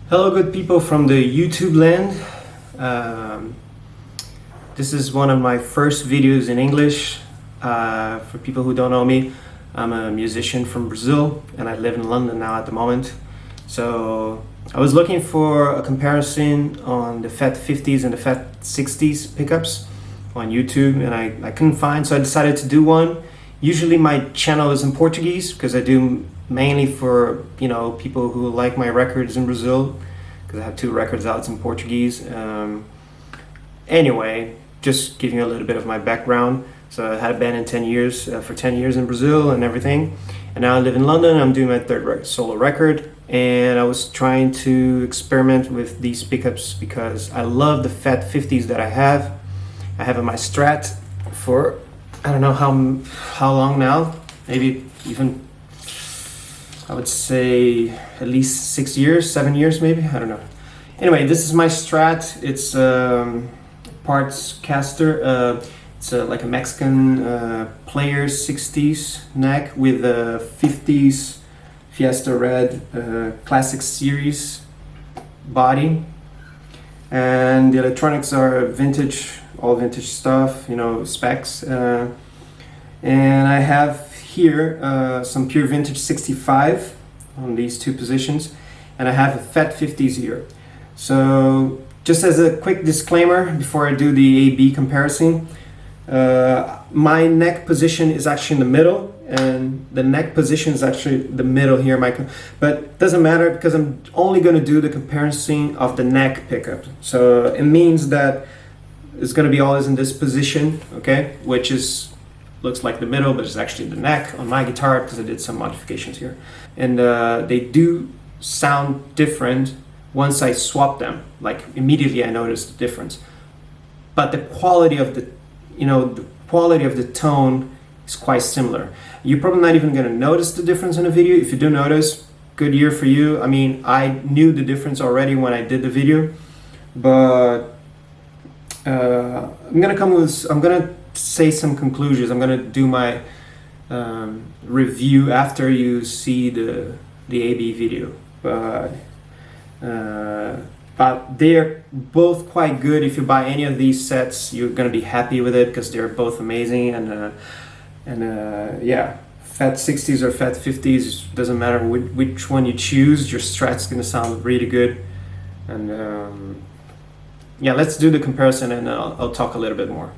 Hello, good people from the YouTube land. Um, this is one of my first videos in English. For people who don't know me, I'm a musician from Brazil and I live in London now at the moment. So I was looking for a comparison on the Fat 50s and the Fat 60s pickups on YouTube, and I couldn't find, so I decided to do one. Usually my channel is in Portuguese because I do mainly for people who like my records in Brazil, because I have two records out in Portuguese. Anyway, just giving you a little bit of my background. So I had a band in 10 years, for 10 years in Brazil and everything, and now I live in London. I'm doing my third solo record, and I was trying to experiment with these pickups because I love the Fat 50s that I have. I have in my Strat for I don't know how long now, maybe even, I would say at least 6 years, 7 years maybe, I don't know. Anyway, this is my Strat. It's parts caster. It's like a Mexican Players 60s neck with a 50s Fiesta Red Classic Series body. And the electronics are vintage, all vintage stuff, specs. And I have here some pure vintage 65 on these two positions, and I have a Fat 50s here. So just as a quick disclaimer before I do the A-B comparison, my neck position is actually in the middle, and the neck position is actually the middle here, but it doesn't matter because I'm only going to do the comparison of the neck pickup. So it means that it's going to be always in this position, okay, which looks like the middle, but it's actually the neck on my guitar because I did some modifications here. And they do sound different once I swap them. Like immediately I noticed the difference. But the quality of the tone is quite similar. You're probably not even going to notice the difference in the video. If you do notice, good year for you. I mean, I knew the difference already when I did the video, but I'm gonna say some conclusions. I'm gonna do my review after you see the AB video. But they're both quite good. If you buy any of these sets, you're gonna be happy with it because they're both amazing. And yeah, Fat 60s or Fat 50s, doesn't matter which one you choose, your Strat's gonna sound really good. And yeah, let's do the comparison, and I'll talk a little bit more.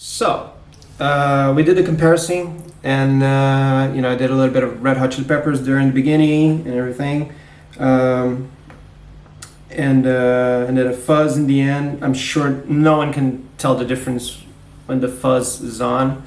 So we did the comparison, and you know, I did a little bit of Red Hot Chili Peppers during the beginning and everything, and then a fuzz in the end. I'm sure no one can tell the difference when the fuzz is on,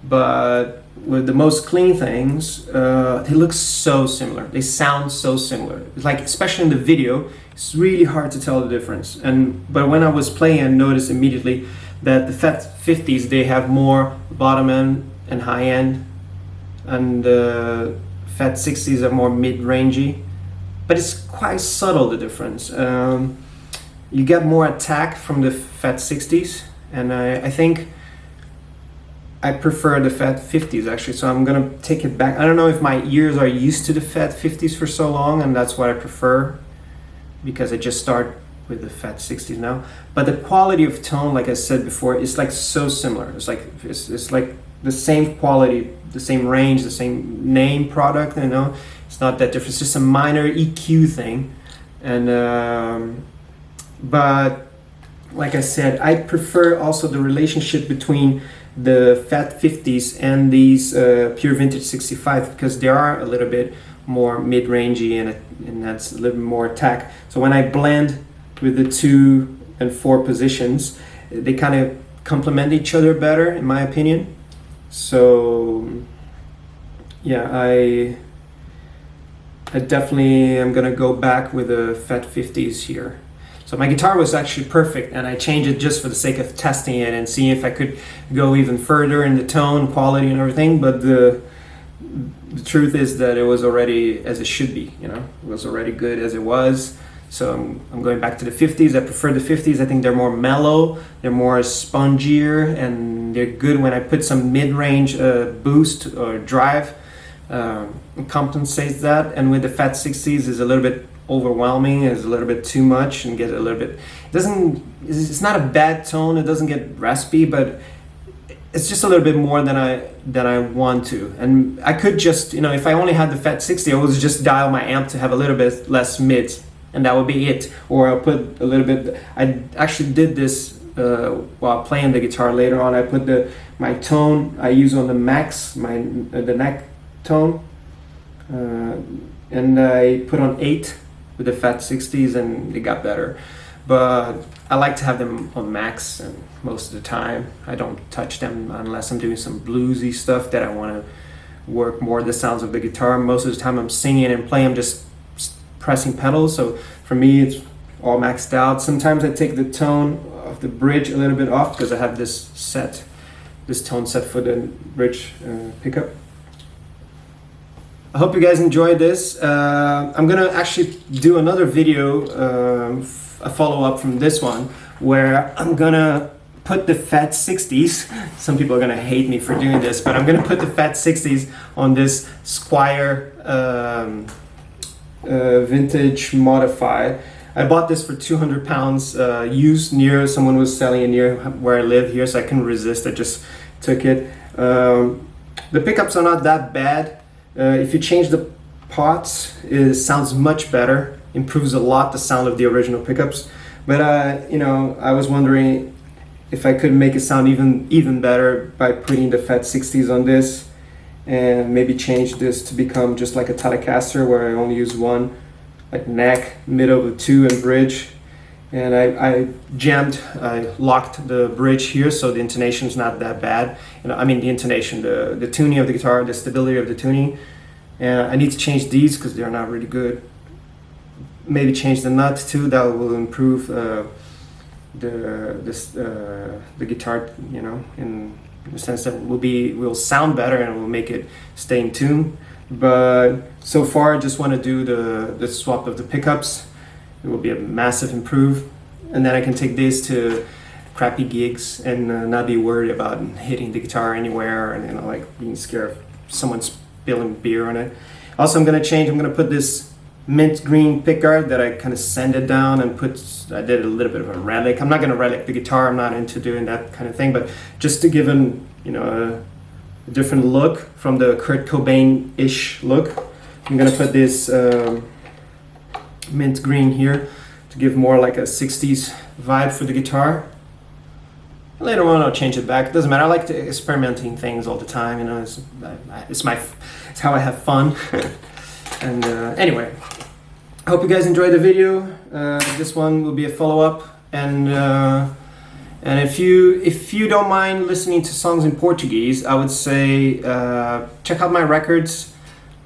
but with the most clean things, they look so similar. They sound so similar. It's like, especially in the video, it's really hard to tell the difference. But when I was playing, I noticed immediately that the Fat 50s, they have more bottom end and high end, and the Fat 60s are more mid-rangey. But it's quite subtle, the difference. You get more attack from the Fat 60s, and I think I prefer the Fat 50s actually, so I'm gonna take it back. I don't know if my ears are used to the Fat 50s for so long, and that's what I prefer, because I just start with the Fat 60s now. But the quality of tone, like I said before, is like so similar. It's like the same quality, the same range, the same name product, you know. It's not that different. It's just a minor EQ thing, and but like I said, I prefer also the relationship between the Fat 50s and these Pure Vintage 65, because they are a little bit more mid-rangey, and that's a little bit more attack. So when I blend with the 2 and 4 positions, they kind of complement each other better, in my opinion. So yeah, I definitely am gonna go back with the Fat 50s here. So my guitar was actually perfect, and I changed it just for the sake of testing it and seeing if I could go even further in the tone, quality, and everything. But the truth is that it was already as it should be, you know. It was already good as it was. So I'm going back to the 50s. I prefer the 50s. I think they're more mellow, they're more spongier, and they're good when I put some mid-range boost or drive. Compensates that. And with the Fat 60s, is a little bit overwhelming, is a little bit too much, and get a little bit, it's not a bad tone, it doesn't get raspy, but it's just a little bit more than I want to. And I could just, you know, if I only had the Fat 60, I would just dial my amp to have a little bit less mids, and that would be it. Or I'll put a little bit, I actually did this while playing the guitar later on. I put my tone I use on the max, the neck tone, and I put on 8 with the Fat 60s, and it got better. But I like to have them on max, and most of the time I don't touch them unless I'm doing some bluesy stuff that I want to work more the sounds of the guitar. Most of the time I'm singing and playing, I'm just pressing pedals, so for me it's all maxed out. Sometimes I take the tone of the bridge a little bit off, because I have this tone set for the bridge pickup. I hope you guys enjoyed this. I'm gonna actually do another video, a follow-up from this one, where I'm gonna put the Fat 60s. Some people are gonna hate me for doing this, but I'm gonna put the Fat 60s on this Squire vintage modified. I bought this for 200 pounds used. Someone was selling it near where I live here, so I couldn't resist. I just took it. The pickups are not that bad. If you change the pots, it sounds much better, improves a lot the sound of the original pickups. But you know, I was wondering if I could make it sound even better by putting the Fat 60s on this, and maybe change this to become just like a Telecaster, where I only use one, like neck, middle of the 2, and bridge. And I locked the bridge here, so the intonation is not that bad. You know, I mean the intonation, the tuning of the guitar, the stability of the tuning. And I need to change these because they're not really good. Maybe change the nuts too. That will improve the guitar, you know, in the sense that will sound better and will make it stay in tune. But so far, I just want to do the swap of the pickups. It will be a massive improve, and then I can take this to crappy gigs and not be worried about hitting the guitar anywhere, and, you know, like being scared of someone spilling beer on it. Also, I'm gonna put this mint green pickguard that I kind of sanded down and I did a little bit of a relic. I'm not gonna relic the guitar. I'm not into doing that kind of thing, but just to give an, you know, a different look from the Kurt Cobain-ish look, I'm gonna put this mint green here to give more like a 60s vibe for the guitar. Later on, I'll change it back. It doesn't matter. I like to experimenting things all the time. You know, it's how I have fun. And anyway, I hope you guys enjoyed the video. This one will be a follow-up, and if you don't mind listening to songs in Portuguese, I would say check out my records.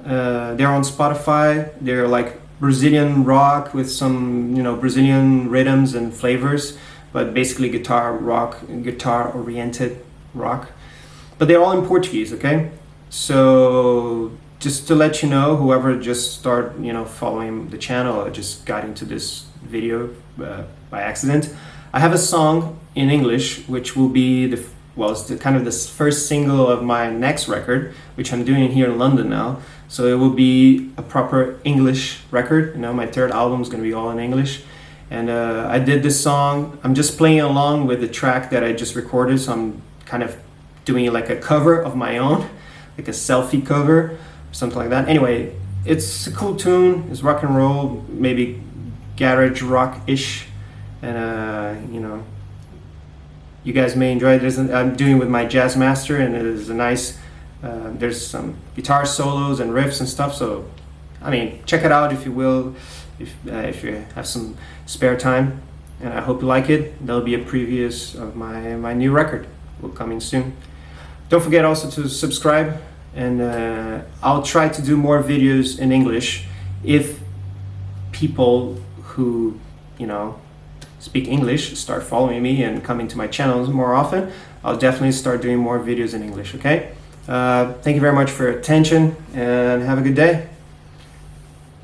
They're on Spotify. They're like Brazilian rock with some, you know, Brazilian rhythms and flavors, but basically guitar rock, guitar-oriented rock. But they're all in Portuguese, okay? So just to let you know, whoever just start, you know, following the channel or just got into this video by accident, I have a song in English which will be it's the kind of this first single of my next record, which I'm doing here in London now. So it will be a proper English record. You know, my third album is going to be all in English. And I did this song. I'm just playing along with the track that I just recorded. So I'm kind of doing like a cover of my own, like a selfie cover, something like that. Anyway, it's a cool tune. It's rock and roll, maybe garage rock-ish. And you know, you guys may enjoy it. I'm doing it with my jazz master, and it is a nice, there's some guitar solos and riffs and stuff. So, I mean, check it out if you will, if you have some spare time. And I hope you like it. There'll be a preview of my new record. Will coming soon. Don't forget also to subscribe, and I'll try to do more videos in English if people who, you know, speak English start following me and coming to my channels more often. I'll definitely start doing more videos in English, okay? Thank you very much for your attention, and have a good day,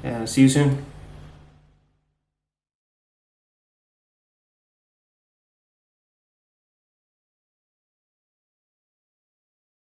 and see you soon.